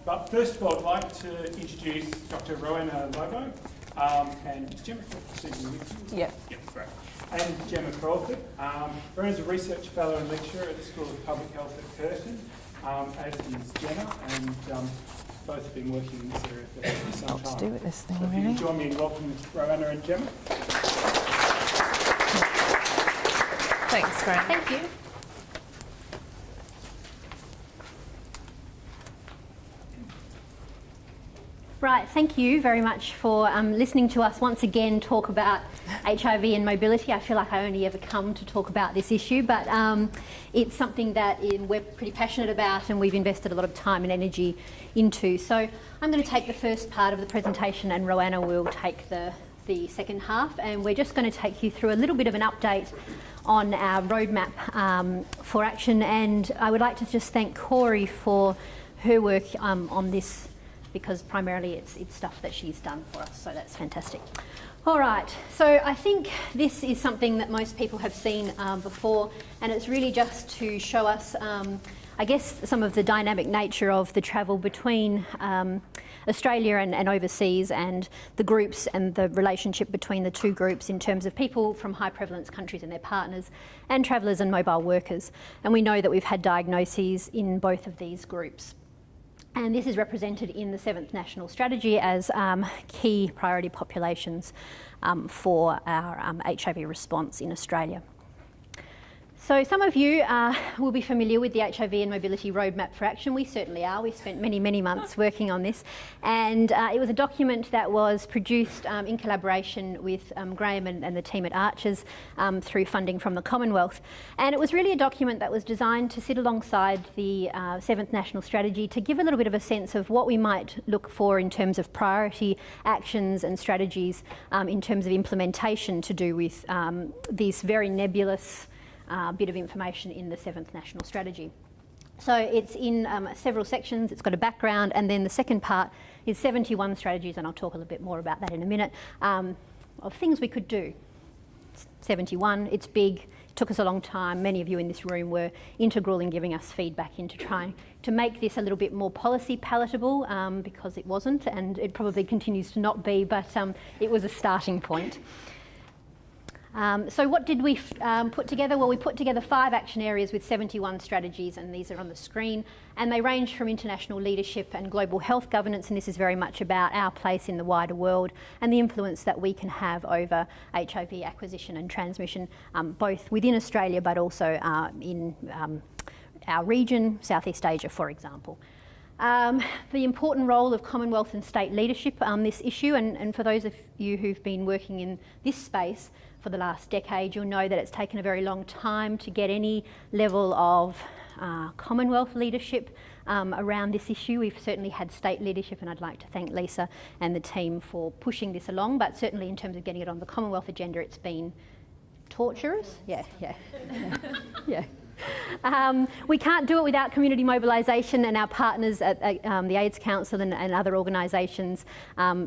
But first of all, I'd like to introduce Dr. Roanna Lobo and Gemma. Yeah. Yeah, great. And Gemma Crawford. Roanna's a research fellow and lecturer at the School of Public Health at Curtin, as is Gemma, and both have been working in this area for some time. What to do with this thing, so if you really? can join me in welcoming Roanna and Gemma. Thanks, Graham. Thank you. Right, thank you very much for listening to us once again talk about HIV and mobility. I feel like I only ever come to talk about this issue, but it's something that we're pretty passionate about and we've invested a lot of time and energy into. So I'm going to take the first part of the presentation and Roanna will take the second half, and we're just going to take you through a little bit of an update on our roadmap for action. And I would like to just thank Corey for her work on this, because primarily it's stuff that she's done for us, so that's fantastic. All right, so I think this is something that most people have seen before, and it's really just to show us, I guess, some of the dynamic nature of the travel between Australia and overseas, and the groups and the relationship between the two groups in terms of people from high prevalence countries and their partners, and travellers and mobile workers. And we know that we've had diagnoses in both of these groups. And this is represented in the 7th National Strategy as key priority populations for our HIV response in Australia. So some of you will be familiar with the HIV and Mobility Roadmap for Action. We certainly are. We spent many, many months working on this. And it was a document that was produced in collaboration with Graham and the team at Archers through funding from the Commonwealth. And it was really a document that was designed to sit alongside the 7th National Strategy to give a little bit of a sense of what we might look for in terms of priority actions and strategies in terms of implementation to do with these very nebulous bit of information in the 7th National Strategy. So it's in several sections, it's got a background, and then the second part is 71 strategies, and I'll talk a little bit more about that in a minute, of things we could do. 71, it's big, it took us a long time. Many of you in this room were integral in giving us feedback into trying to make this a little bit more policy palatable, because it wasn't, and it probably continues to not be, but it was a starting point. So what did we put together? Well, we put together 5 action areas with 71 strategies, and these are on the screen, and they range from international leadership and global health governance, and this is very much about our place in the wider world and the influence that we can have over HIV acquisition and transmission, both within Australia but also in our region, Southeast Asia, for example. The important role of Commonwealth and state leadership on this issue, and for those of you who've been working in this space for the last decade, you'll know that it's taken a very long time to get any level of Commonwealth leadership around this issue. We've certainly had state leadership, and I'd like to thank Lisa and the team for pushing this along, but certainly in terms of getting it on the Commonwealth agenda, it's been torturous. Yeah. We can't do it without community mobilisation and our partners at the AIDS Council and other organisations,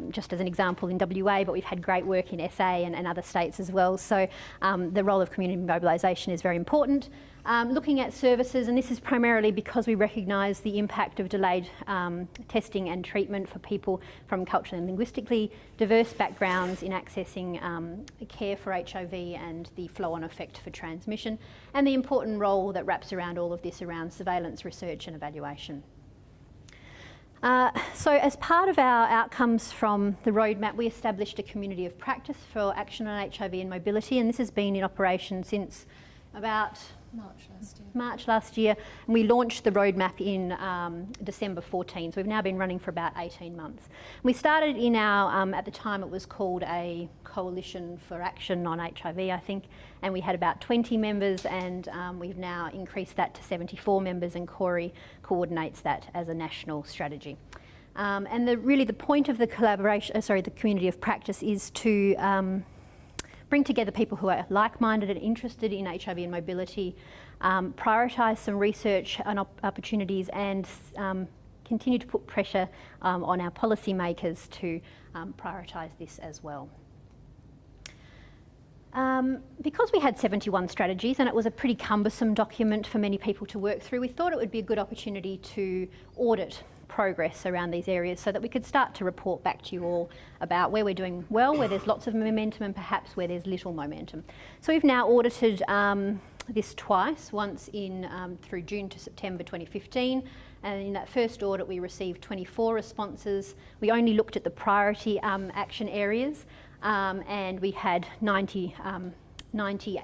just as an example in WA, but we've had great work in SA and other states as well. So the role of community mobilisation is very important. Looking at services, and this is primarily because we recognise the impact of delayed testing and treatment for people from culturally and linguistically diverse backgrounds in accessing care for HIV and the flow-on effect for transmission, and the important role that wraps around all of this around surveillance, research and evaluation. So as part of our outcomes from the roadmap, we established a community of practice for action on HIV and mobility, and this has been in operation since about March last year, and we launched the roadmap in December 14, so we've now been running for about 18 months. We started in our, at the time it was called a Coalition for Action on HIV, I think, and we had about 20 members, and we've now increased that to 74 members, and Corey coordinates that as a national strategy. And really the point of the the community of practice is to bring together people who are like-minded and interested in HIV and mobility, prioritise some research and opportunities, and continue to put pressure on our policymakers to prioritise this as well. Because we had 71 strategies and it was a pretty cumbersome document for many people to work through, we thought it would be a good opportunity to audit progress around these areas so that we could start to report back to you all about where we're doing well, where there's lots of momentum, and perhaps where there's little momentum. So we've now audited this twice, once in through June to September 2015, and in that first audit we received 24 responses. We only looked at the priority action areas, and we had 90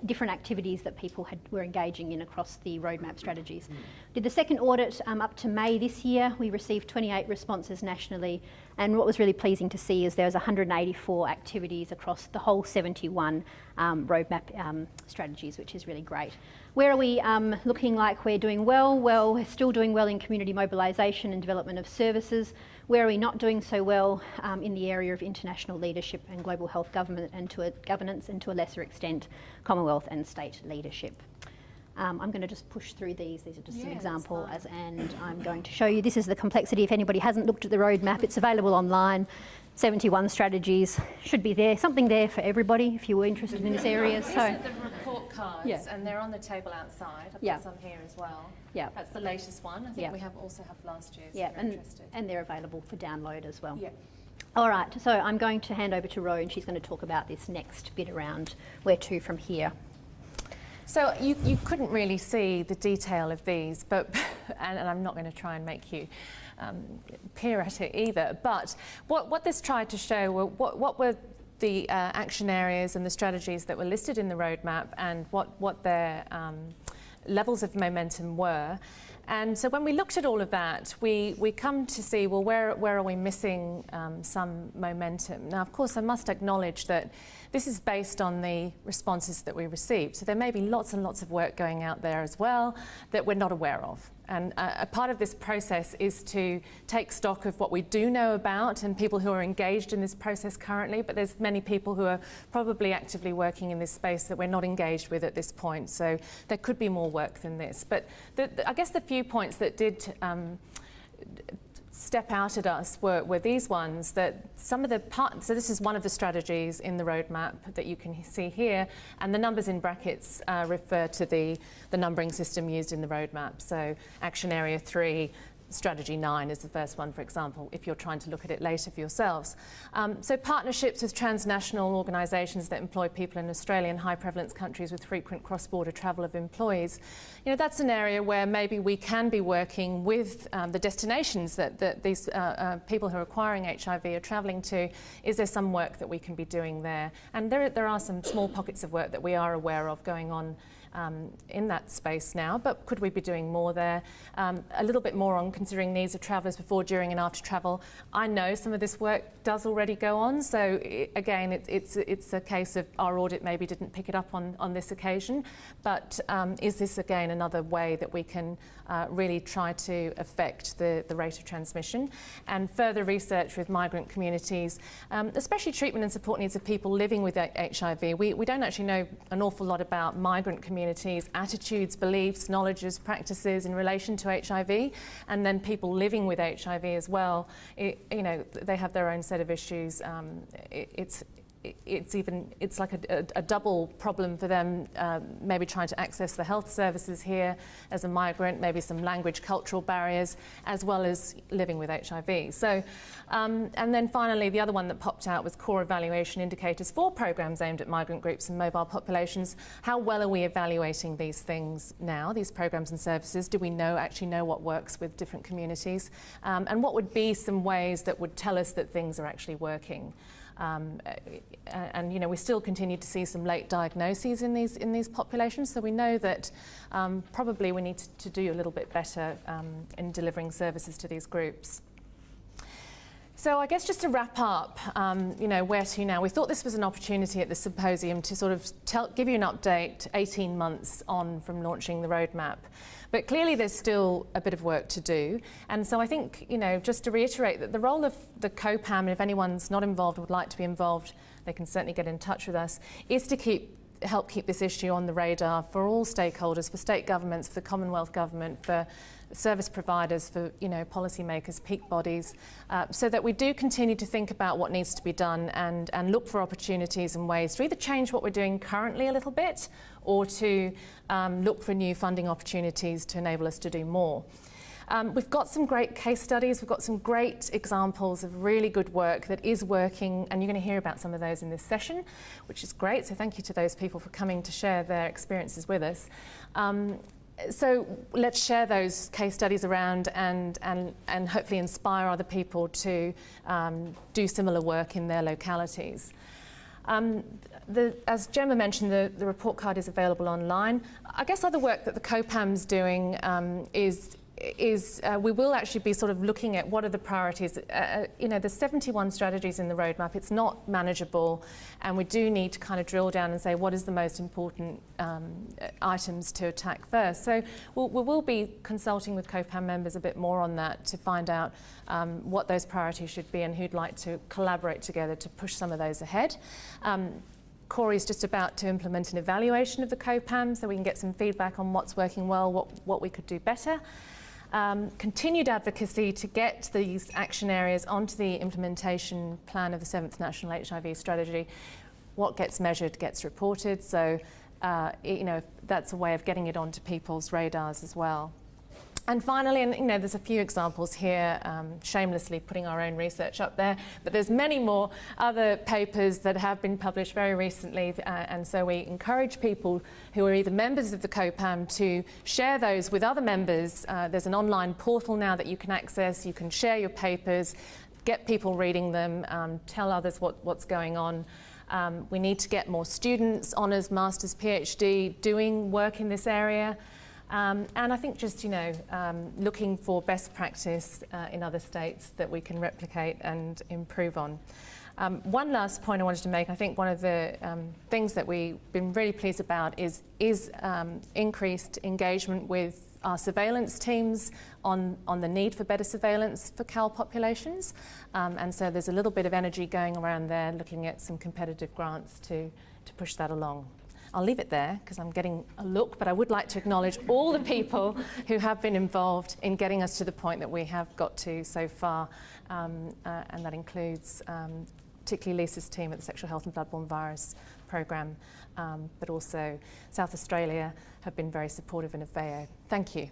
different activities that people were engaging in across the roadmap strategies. Did the second audit up to May this year. We received 28 responses nationally, and what was really pleasing to see is there was 184 activities across the whole 71 roadmap strategies, which is really great. Where are we looking like we're doing well? Well, we're still doing well in community mobilisation and development of services. Where are we not doing so well? In the area of international leadership and global health governance, and to a lesser extent, Commonwealth and state leadership. I'm going to just push through these. These are just some examples, and I'm going to show you. This is the complexity. If anybody hasn't looked at the roadmap, it's available online. 71 strategies should be there. Something there for everybody if you were interested in this area. These are the report cards, and they're on the table outside. I've got some here as well. Yeah, that's the latest one. I think we also have last year's. Yeah, and they're available for download as well. Yeah. All right, so I'm going to hand over to Ro, and she's going to talk about this next bit around where to from here. So you couldn't really see the detail of these, but and I'm not going to try and make you peer at it either. But what this tried to show were what were the action areas and the strategies that were listed in the roadmap, and what their levels of momentum were. And so when we looked at all of that, we come to see, well, where are we missing some momentum? Now, of course, I must acknowledge that this is based on the responses that we received. So there may be lots and lots of work going out there as well that we're not aware of. And a part of this process is to take stock of what we do know about and people who are engaged in this process currently, but there's many people who are probably actively working in this space that we're not engaged with at this point. So there could be more work than this. But I guess the few points that did step out at us were these ones, that some of the parts, so this is one of the strategies in the roadmap that you can see here, and the numbers in brackets refer to the numbering system used in the roadmap. So Action Area 3, Strategy 9 is the first one, for example, if you're trying to look at it later for yourselves. So partnerships with transnational organisations that employ people in Australian high prevalence countries with frequent cross-border travel of employees. You know, that's an area where maybe we can be working with the destinations that these people who are acquiring HIV are travelling to. Is there some work that we can be doing there? And there are some small pockets of work that we are aware of going on in that space now, but could we be doing more there? A little bit more on considering needs of travellers before, during and after travel. I know some of this work does already go on, so again it's a case of our audit maybe didn't pick it up on this occasion, but is this again another way that we can really try to affect the rate of transmission? And further research with migrant communities, especially treatment and support needs of people living with HIV. We don't actually know an awful lot about migrant communities' attitudes, beliefs, knowledges, practices in relation to HIV, and then people living with HIV as well. You know, they have their own set of issues. It's like a double problem for them, maybe trying to access the health services here as a migrant, maybe some language, cultural barriers, as well as living with HIV. So, and then finally, the other one that popped out was core evaluation indicators for programs aimed at migrant groups and mobile populations. How well are we evaluating these things now, these programs and services? Do we actually know what works with different communities? And what would be some ways that would tell us that things are actually working? And you know, we still continue to see some late diagnoses in these populations, so we know that probably we need to do a little bit better in delivering services to these groups. So I guess just to wrap up, you know, where to now? We thought this was an opportunity at the symposium to sort of give you an update 18 months on from launching the roadmap. But clearly there's still a bit of work to do. And so I think, you know, just to reiterate that the role of the COPAM, and if anyone's not involved or would like to be involved, they can certainly get in touch with us, is to help keep this issue on the radar for all stakeholders, for state governments, for the Commonwealth Government, for service providers, for, you know, policymakers, peak bodies, so that we do continue to think about what needs to be done and look for opportunities and ways to either change what we're doing currently a little bit, or to look for new funding opportunities to enable us to do more. We've got some great case studies, we've got some great examples of really good work that is working, and you're going to hear about some of those in this session, which is great. So thank you to those people for coming to share their experiences with us. So let's share those case studies around and hopefully inspire other people to do similar work in their localities. As Gemma mentioned, the report card is available online. I guess other work that the COPAM's doing is we will actually be sort of looking at what are the priorities. You know, there's 71 strategies in the roadmap. It's not manageable, and we do need to kind of drill down and say what is the most important items to attack first. So we will be consulting with COPAM members a bit more on that to find out what those priorities should be and who'd like to collaborate together to push some of those ahead. Corey's just about to implement an evaluation of the COPAM so we can get some feedback on what's working well, what we could do better. Continued advocacy to get these action areas onto the implementation plan of the 7th National HIV Strategy. What gets measured gets reported, so you know, that's a way of getting it onto people's radars as well. And finally, and you know, there's a few examples here, shamelessly putting our own research up there, but there's many more other papers that have been published very recently, and so we encourage people who are either members of the COPAM to share those with other members. There's an online portal now that you can access. You can share your papers, get people reading them, tell others what's going on. We need to get more students, honours, masters, PhD, doing work in this area. And I think just, you know, looking for best practice in other states that we can replicate and improve on. One last point I wanted to make, I think one of the things that we've been really pleased about is increased engagement with our surveillance teams on the need for better surveillance for CAL populations. And so there's a little bit of energy going around there, looking at some competitive grants to push that along. I'll leave it there because I'm getting a look, but I would like to acknowledge all the people who have been involved in getting us to the point that we have got to so far, and that includes particularly Lisa's team at the Sexual Health and Bloodborne Virus Programme, but also South Australia have been very supportive, and AVEO. Thank you.